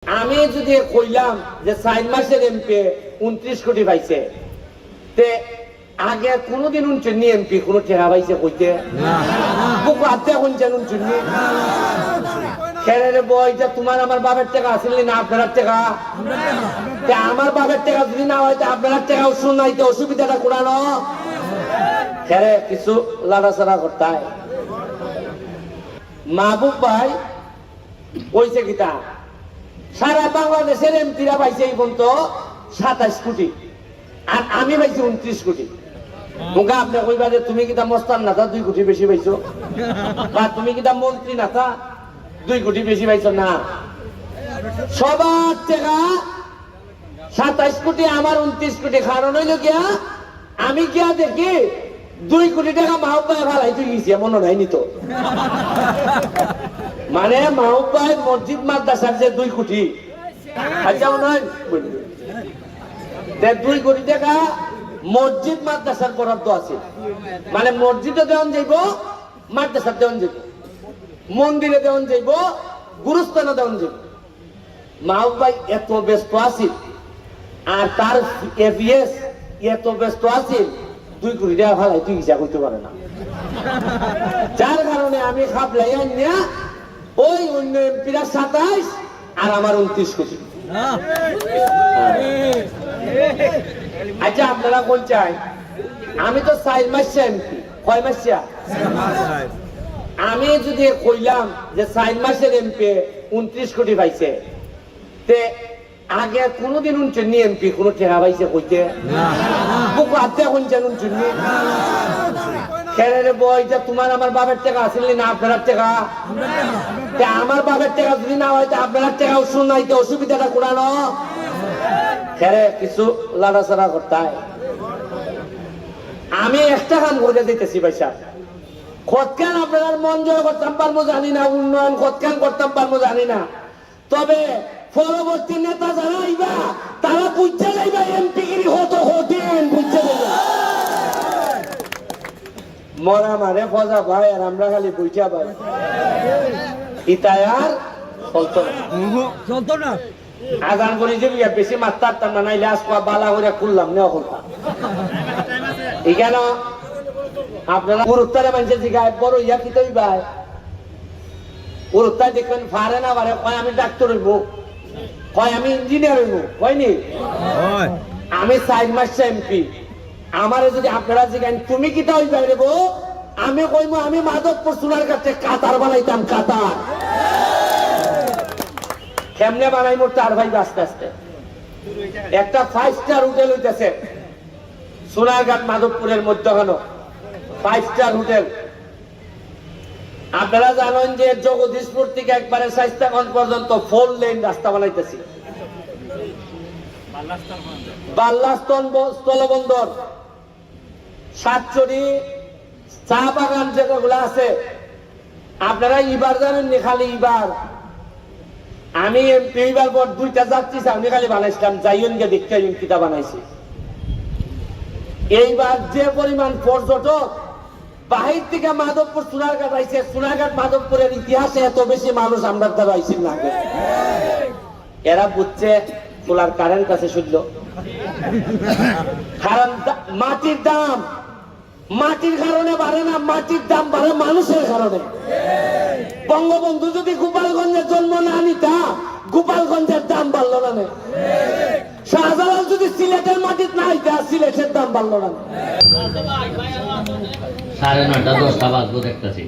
আমি যদি কইলাম যে 4 মাসের এমপি 29 কোটি পাইছে, তে আগে কোনদিন উনচুন্নি এমপি কোন টাকা পাইছে কইতে বুকু হাতে কোনছেন উনচুন্নি খেলে বইটা তোমার আমার বাবার টাকা আসল না আপনার টাকা, আমার বাবার টাকা যদি না হয় আপনার টাকা শুনাইতে অসুবিধাটা কোরানো খেলে কিছু লাড়াচাড়া করতে হয়। মাহবুব ভাই কইছে কিতা সারা বাংলাদেশের এমপিরা পাইছে এই পর্যন্ত 27 কোটি আর আমি পাইছি 29 কোটি। মুখা আপনি কইবা যে তুমি কিতা মস্তান না 2 কোটি বেশি পাইছো, বা তুমি কিতা মন্ত্রী না 2 কোটি বেশি পাইছো না, সবার টাকা 27 কোটি আমার 29 কোটি। কারণ হইল গিয়া আমি গিয়া দেখি 2 কোটি টাকা মাহবুব ভাই ভালাই তুই গেছি মনে নাই নিত, মানে মাহবুব ভাই মসজিদ মাদ্রাসার যে 2 কোটি আচ্ছা মনে হয় 2 কোটি টাকা মসজিদ মাদ্রাসার বরাদ্দ আছে, মানে মসজিদে দেওয়ান যাইব, মাদ্রাসা দেওয়ান যাইব, মন্দিরে দেওয়ান যাইব, গুরুস্থানে দেওয়ান যাইব। মাহবুব ভাই এত ব্যস্ত আছিল আর তার এভিএস এত ব্যস্ত আছিল 2 কোটি টাকা ভালাই তুই হিসাব করতে পারে না, যার কারণে আমি খাবলাই আনিয়া ওই অন্য এমপিরা 27 আর আমার 29 কোটি। আচ্ছা আপনারা কোন চাই? আমি তো 4 মাস এমপি, কয় মাস? আমি যদি কইলাম যে 4 মাসের এমপি 29 কোটি পাইছে, তে আগে কোনদিন উনচুন্নি এমপি কোন টাকা পাইছে কইতে বুকু হাতে কোনছেন উনচুন্নি খেলে বইটা তোমার আমার বাবার টাকা আসল না আপনার টাকা, আমার বাবার টাকা যদি না হয় আপনার টাকা শুনাইতে অসুবিধাটা কোরানো খেলে কিছু লাড়াচাড়া করতে হয়। আমি একটা কাম করে দিতেছি পয়সা খতকান আপনার মন জয় করতাম পারবো জানি না, উন্নয়ন খতকান করতাম পারবো জানি না, তবে পরবর্তী নেতা যারা আইবা তারা বুঝতে যাইবা এমপি গিরি হতো হতেন বুঝতে যাইবা মরা মারে ফজা ভাই আর আমরা খালি বুঝা ভাই ইতায়ার চলতো না আজান করি যে বেশি মারতাম না, নাইলে আজকে বালা করে খুললাম না খুলতাম। এখানে আপনারা উত্তরে মানুষের জিগায় বড় ইয়া কি তৈরি ভাই উত্তর দেখবেন পারে না পারে, কয় আমি ডাক্তার হইব, কয় আমি ইঞ্জিনিয়ার হইব, হয়নি আমি 4 মাস এমপি। আমারে যদি আপনারা জিগান তুমি কিটা হইবা রেব, আমি কইবো আমি মাধবপুর সোনার কাছে কাতার বানাইতাম, কাতার কেমনে বানাই মোট 4 ভাই আস্তে আস্তে একটা 5 স্টার হোটেল হইতেছে সোনারঘাট মাধবপুরের মধ্যখানে 5 স্টার হোটেল। আপনারা জানেন যে জগদীশপুর থেকে একবারে শাইস্তাগঞ্জ পর্যন্ত 4 লেন রাস্তা বানাইতেছি, বাল্লা স্থলবন্দর, সাতচুরি চা বাগান যেগুলো আছে আপনারা এবার জানেন নি, খালি এবার আমি এমপি এবার পর 2টা যাচ্ছি আমি খালি বানাইছিলাম যাইন গে দেখতে কিতা বানাইছি। এইবার যে পরিমাণ পর্যটক বাহির থেকে মাধবপুর সোনারঘাট আইছে, সোনারঘাট মাধবপুরের ইতিহাসে এত বেশি মানুষ আমরা দ্বারা আইছি না, এরা বুঝছে সোলার কারেন্ট কাছে শুনল, কারণ মাটির দাম মাটির কারণে বাড়ে না, মাটির দাম বাড়ে মানুষের কারণে। বঙ্গবন্ধু যদি গোপালগঞ্জের জন্ম না নিতা গোপালগঞ্জের দাম বাড়লো না, শাহজালাল যদি সিলেটের মাটির না আইতা সিলেটের দাম বাড়লো না। 9:30 10টা বাজবো দেখতেছি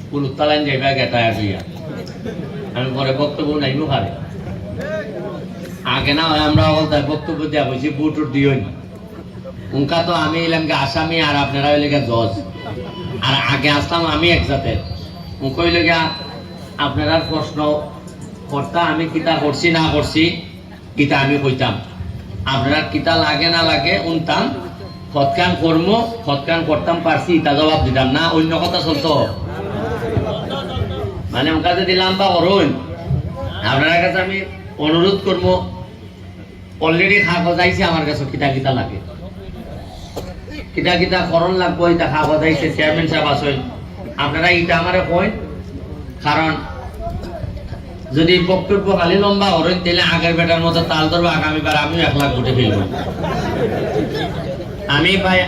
পুলুত্তালাইন যাইবা গেটায় দিয়া আমি পরে বক্তব্য নাইবো পারে আগে না হয় আমরা অবস্থায় বক্তব্য দেওয়া বলছি বুটুর দিও না উনকা তো আমি এলাম গে আসামি আর আপনারা হইলে গে জজ, আর আগে আসলাম আমি একসাথে কইলে গিয়া আপনারা প্রশ্ন করতা আমি কিতা করছি না করছি কিতা আমি কইতাম, আপনারা কিতা লাগে না লাগে উনতাম, খতকান কর্ম খতকান করতাম পারছি তা জবাব দিতাম না, অন্য কথা চলতো মানে ওনকা যদি লাম্বা করুন আপনার কাছে আমি অনুরোধ করবো, অলরেডি কাগজ আইছে আমার কাছে কিতা কিতা লাগে কিতা কিতা করণ লাগবো, এটা কাগজ আইছে চেয়ারম্যান সাহেব আসেন আপনারা এটা আমারে কইন, কারণ যদি বক্তব্য খালি লম্বা করেন তাহলে আগের বেটার মতো তাল ধরবো, আগামীবার আমিও 1 লাখ ভোটে ফেলব। আমি ভাই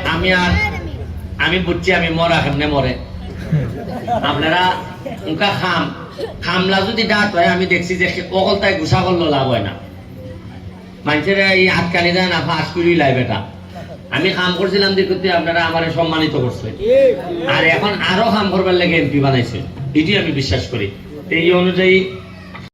আমি বুঝছি আমি মরা কেমনে মরে। আপনারা উনকা খামলা যদি ডাক হয়, আমি দেখছি যে অকলতায় গুসা করলো লাভ হয় না, মানুষের এই আটকানি দেয় না, ফাঁস করি লাই বেটা। আমি কাম করছিলাম দেখতে আপনারা আমার সম্মানিত করছে, আর এখন আরো কাম করবার লেগে এমপি বানাইছে, এটি আমি বিশ্বাস করি। এই অনুযায়ী